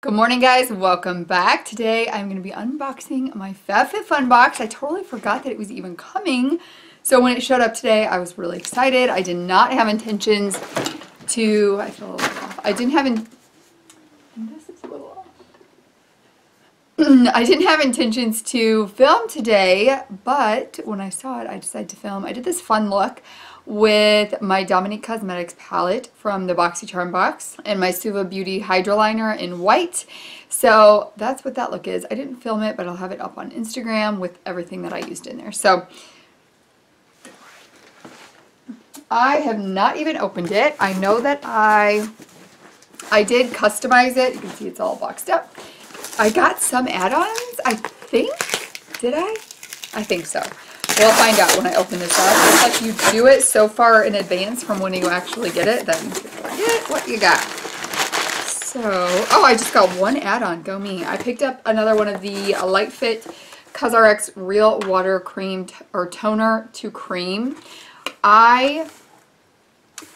Good morning, guys. Welcome back. Today I'm going to be unboxing my FabFitFun box. I totally forgot that it was even coming. So when it showed up today, I was really excited. I did not have intentions to, I feel a little off. I didn't have intentions to film today, but when I saw it, I decided to film. I did this fun look with my Dominique Cosmetics palette from the BoxyCharm box and my Suva Beauty Hydro Liner in white. So that's what that look is. I didn't film it, but I'll have it up on Instagram with everything that I used in there. So I have not even opened it. I know that I did customize it. You can see it's all boxed up. I got some add-ons, I think. Did I? I think so. We'll find out when I open this up. It's like you do it so far in advance from when you actually get it, then you forget what you got. So, oh, I just got one add-on. Go me. I picked up another one of the Light Fit CosRX Real Water Cream or Toner to Cream. I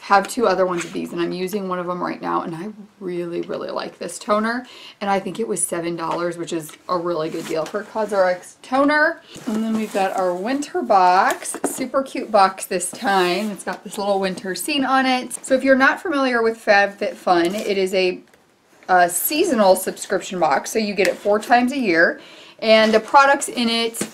have two other ones of these and I'm using one of them right now, and I really like this toner, and I think it was $7, which is a really good deal for CosRX toner. And then we've got our winter box, super cute box this time. It's got this little winter scene on it. So if you're not familiar with FabFitFun, it is a seasonal subscription box, so you get it 4 times a year, and the products in it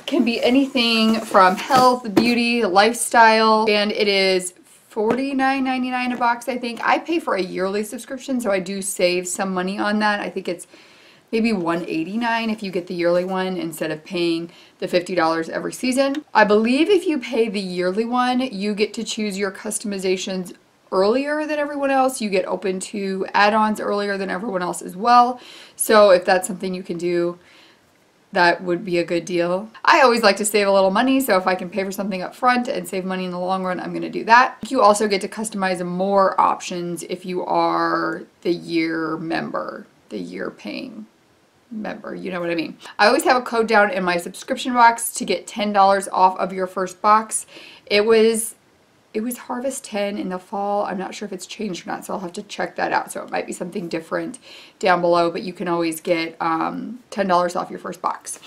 can be anything from health, beauty, lifestyle, and it is $49.99 a box, I think. I pay for a yearly subscription, so I do save some money on that. I think it's maybe $189 if you get the yearly one instead of paying the $50 every season. I believe if you pay the yearly one, you get to choose your customizations earlier than everyone else. You get open to add-ons earlier than everyone else as well. So if that's something you can do, that would be a good deal. I always like to save a little money, so if I can pay for something up front and save money in the long run, I'm going to do that. You also get to customize more options if you are the year member, the year paying member, you know what I mean. I always have a code down in my subscription box to get $10 off of your first box. It was Harvest 10 in the fall. I'm not sure if it's changed or not, so I'll have to check that out. So it might be something different down below, but you can always get $10 off your first box.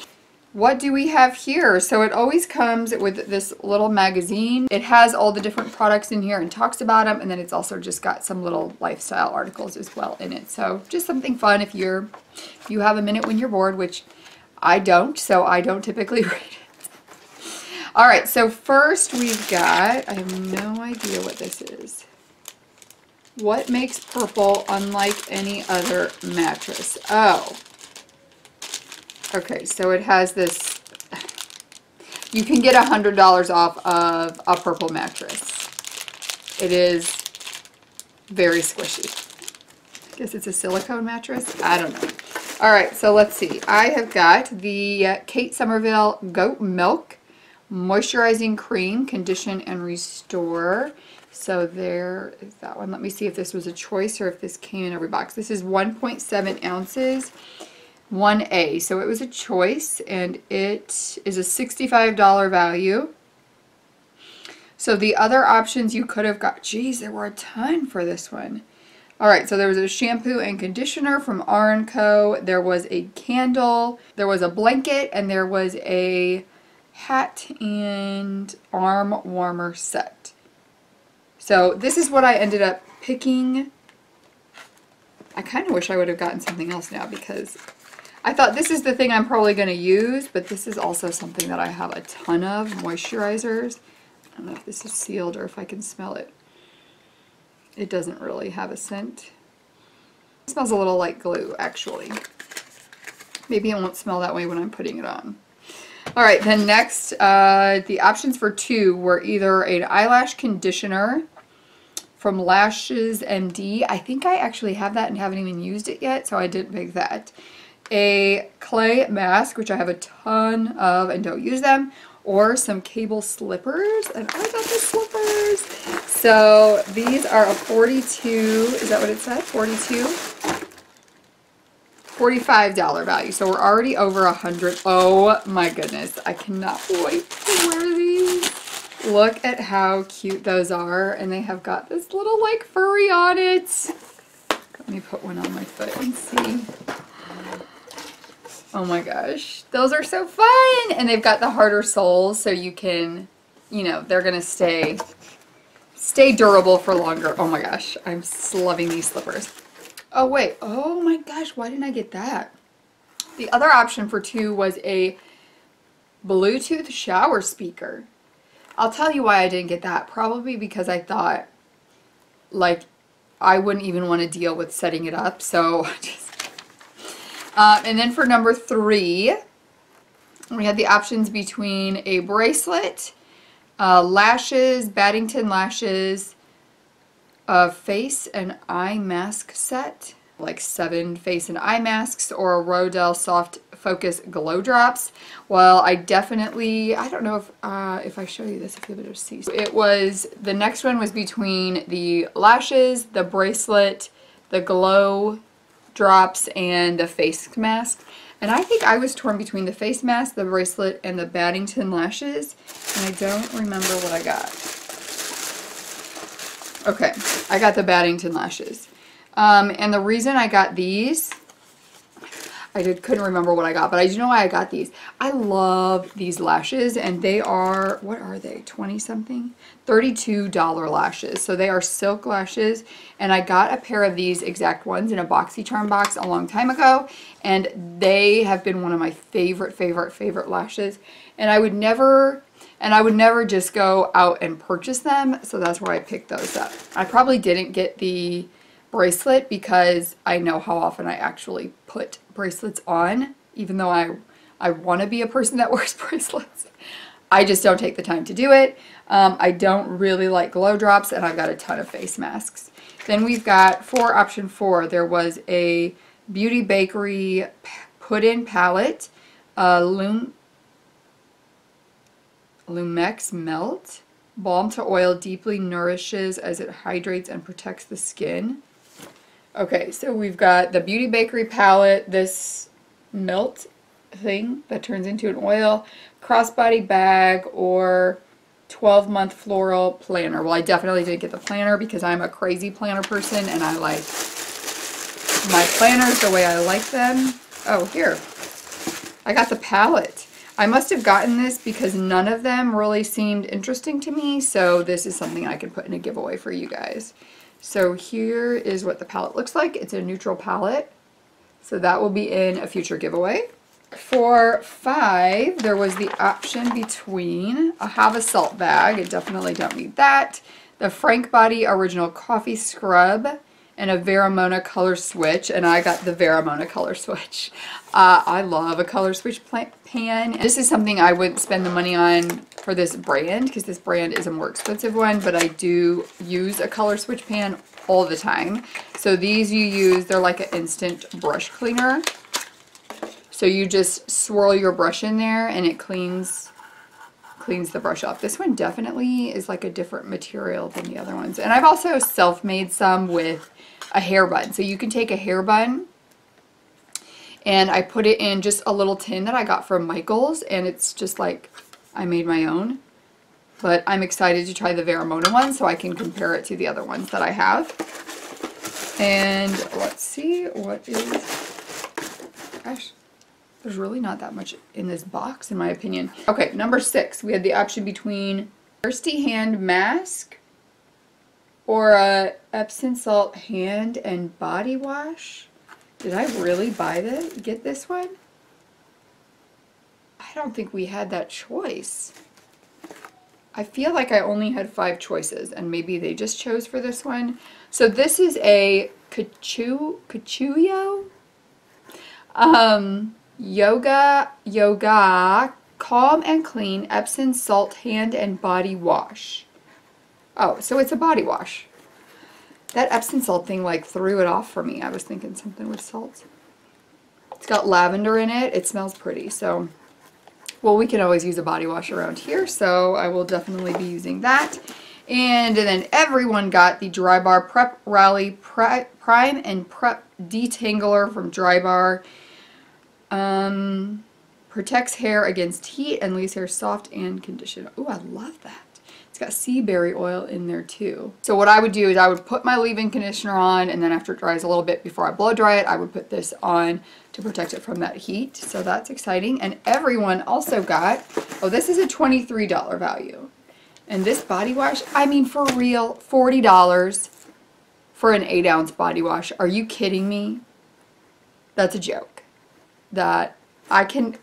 What do we have here? So it always comes with this little magazine. It has all the different products in here and talks about them, and then it's also just got some little lifestyle articles as well in it. So just something fun if you have a minute when you're bored, which I don't, so I don't typically read it. All right, so first we've got, I have no idea what this is. What makes purple unlike any other mattress? Oh. Okay, so it has this, you can get $100 off of a purple mattress. It is very squishy. I guess it's a silicone mattress. I don't know. All right, so let's see. I have got the Kate Somerville Goat Milk Moisturizing Cream, Condition and Restore. So there is that one. Let me see if this was a choice or if this came in every box. This is 1.7 ounces, 1A. So it was a choice, and it is a $65 value. So the other options you could have got, geez, there were a ton for this one. All right, so there was a shampoo and conditioner from R & Co. There was a candle, there was a blanket, and there was a hat and arm warmer set. So this is what I ended up picking. I kind of wish I would have gotten something else now, because I thought this is the thing I'm probably going to use, but this is also something that I have a ton of, moisturizers. I don't know if this is sealed or if I can smell it. It doesn't really have a scent. It smells a little like glue, actually. Maybe it won't smell that way when I'm putting it on. All right, then next, the options for 2 were either an eyelash conditioner from Lashes MD. I think I actually have that and haven't even used it yet, so I didn't pick that. A clay mask, which I have a ton of and don't use them, or some cable slippers, and I got the slippers. So these are a 42, is that what it said? 42? $45 value, so we're already over 100. Oh my goodness, I cannot wait to wear these. Look at how cute those are, and they have got this little like furry on it. Let me put one on my foot and see. Oh my gosh, those are so fun! And they've got the harder soles, so you can, you know, they're gonna stay durable for longer. Oh my gosh, I'm loving these slippers. Oh wait, oh my gosh, why didn't I get that? The other option for 2 was a Bluetooth shower speaker. I'll tell you why I didn't get that. Probably because I thought, like, I wouldn't even want to deal with setting it up. So, and then for number 3, we had the options between a bracelet, lashes, Baddington lashes, a face and eye mask set, like 7 face and eye masks, or a Rodell Soft Focus Glow Drops. Well, I definitely, I don't know if I show you this, if you'll be able to see. It was, the next one was between the lashes, the bracelet, the glow drops, and the face mask. And I think I was torn between the face mask, the bracelet, and the Baddington lashes. And I don't remember what I got. Okay, I got the Baddington lashes. And the reason I got these, couldn't remember what I got, but I do know why I got these. I love these lashes, and they are, what are they, 20 something? $32 lashes. So they are silk lashes, and I got a pair of these exact ones in a BoxyCharm box a long time ago, and they have been one of my favorite lashes. And I would never just go out and purchase them, so that's where I picked those up. I probably didn't get the bracelet because I know how often I actually put bracelets on, even though I want to be a person that wears bracelets. I just don't take the time to do it. I don't really like glow drops, and I've got a ton of face masks. Then we've got, for option 4, there was a Beauty Bakery put-in palette, Lumex Melt. Balm to oil deeply nourishes as it hydrates and protects the skin. Okay, so we've got the Beauty Bakery palette, this melt thing that turns into an oil, crossbody bag, or 12-month floral planner. Well, I definitely didn't get the planner because I'm a crazy planner person, and I like my planners the way I like them. Oh, here. I got the palette. I must have gotten this because none of them really seemed interesting to me, so this is something I can put in a giveaway for you guys. So here is what the palette looks like. It's a neutral palette, so that will be in a future giveaway. For 5, there was the option between a Have a Salt bag, I definitely don't need that, the Frank Body Original Coffee Scrub, and a Veramona Color Switch, and I got the Veramona Color Switch. I love a Color Switch pan. This is something I wouldn't spend the money on for this brand, because this brand is a more expensive one, but I do use a Color Switch pan all the time. So these you use, they're like an instant brush cleaner. So you just swirl your brush in there, and it cleans the brush off. This one definitely is like a different material than the other ones. And I've also self-made some with a hair bun. So you can take a hair bun, and I put it in just a little tin that I got from Michael's, and it's just like I made my own. But I'm excited to try the Veramona one so I can compare it to the other ones that I have. And let's see, what is, gosh, there's really not that much in this box in my opinion. Okay, number 6, we had the option between Thirsty Hand Mask or a Epsom Salt Hand and Body Wash. Did I really get this one? I don't think we had that choice. I feel like I only had 5 choices, and maybe they just chose for this one. So this is a Cachuyo Yoga Calm and Clean Epsom Salt Hand and Body Wash. Oh, so it's a body wash. That Epsom salt thing like threw it off for me. I was thinking something with salt. It's got lavender in it. It smells pretty. So, well, we can always use a body wash around here, so I will definitely be using that. And then everyone got the Drybar Prep Rally Prime and Prep Detangler from Drybar. Protects hair against heat and leaves hair soft and conditioned. Ooh, I love that. It's got sea berry oil in there too. So what I would do is I would put my leave-in conditioner on, and then after it dries a little bit before I blow dry it, I would put this on to protect it from that heat. So that's exciting. And everyone also got, oh, this is a $23 value. And this body wash, I mean, for real, $40 for an 8-ounce body wash. Are you kidding me? That's a joke. That I can,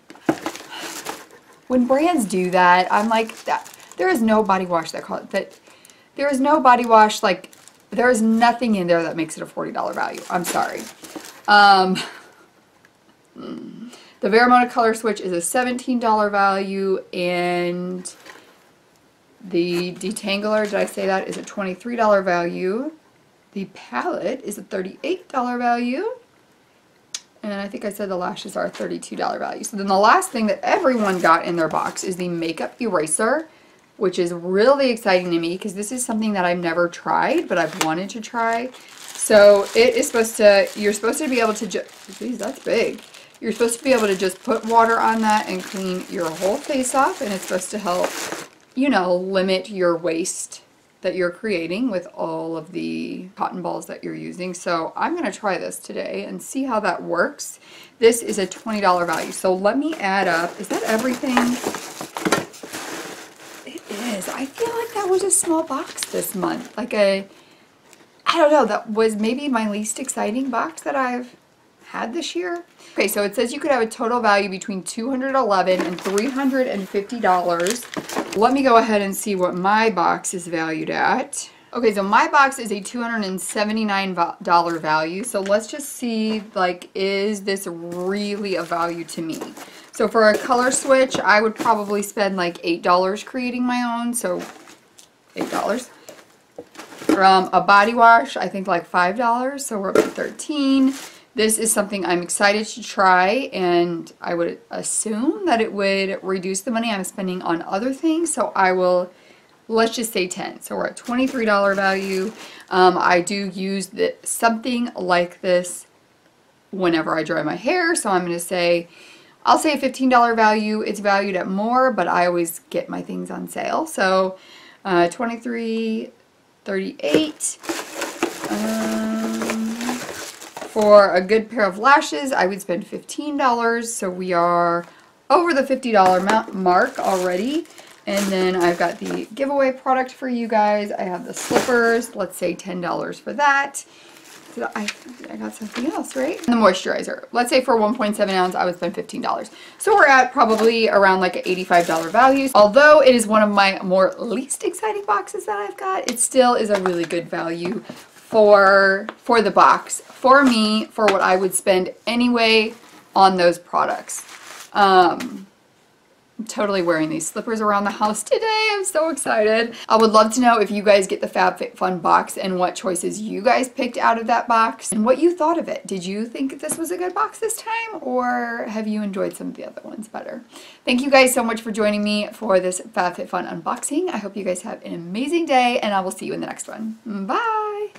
when brands do that, I'm like, that. There is no body wash there is no body wash, like, there is nothing in there that makes it a $40 value. I'm sorry. The Veramona Color Switch is a $17 value, and the Detangler, did I say that, is a $23 value. The palette is a $38 value. And I think I said the lashes are a $32 value. So then the last thing that everyone got in their box is the makeup eraser, which is really exciting to me because this is something that I've never tried, but I've wanted to try. So it is supposed to, you're supposed to be able to just, geez, that's big. You're supposed to be able to just put water on that and clean your whole face off, and it's supposed to help, you know, limit your waste that you're creating with all of the cotton balls that you're using. So I'm gonna try this today and see how that works. This is a $20 value. So let me add up, is that everything? I feel like that was a small box this month. Like I don't know, that was maybe my least exciting box that I've had this year. Okay, so it says you could have a total value between $211 and $350. Let me go ahead and see what my box is valued at. Okay, so my box is a $279 value. So let's just see, like, is this really a value to me? So for a color switch, I would probably spend like $8 creating my own, so $8. A body wash, I think like $5, so we're about $13. This is something I'm excited to try, and I would assume that it would reduce the money I'm spending on other things, so I will, let's just say 10. So we're at $23 value. I do use something like this whenever I dry my hair, so I'm going to say, I'll say a $15 value. It's valued at more, but I always get my things on sale. So $23.38. For a good pair of lashes, I would spend $15. So we are over the $50 mark already. And then I've got the giveaway product for you guys. I have the slippers. Let's say $10 for that. I got something else, right? And the moisturizer. Let's say for 1.7 ounce, I would spend $15. So we're at probably around like an $85 value. Although it is one of my more least exciting boxes that I've got, it still is a really good value for the box. For me, for what I would spend anyway on those products. I'm totally wearing these slippers around the house today. I'm so excited. I would love to know if you guys get the FabFitFun box and what choices you guys picked out of that box and what you thought of it. Did you think this was a good box this time, or have you enjoyed some of the other ones better? Thank you guys so much for joining me for this FabFitFun unboxing. I hope you guys have an amazing day, and I will see you in the next one. Bye!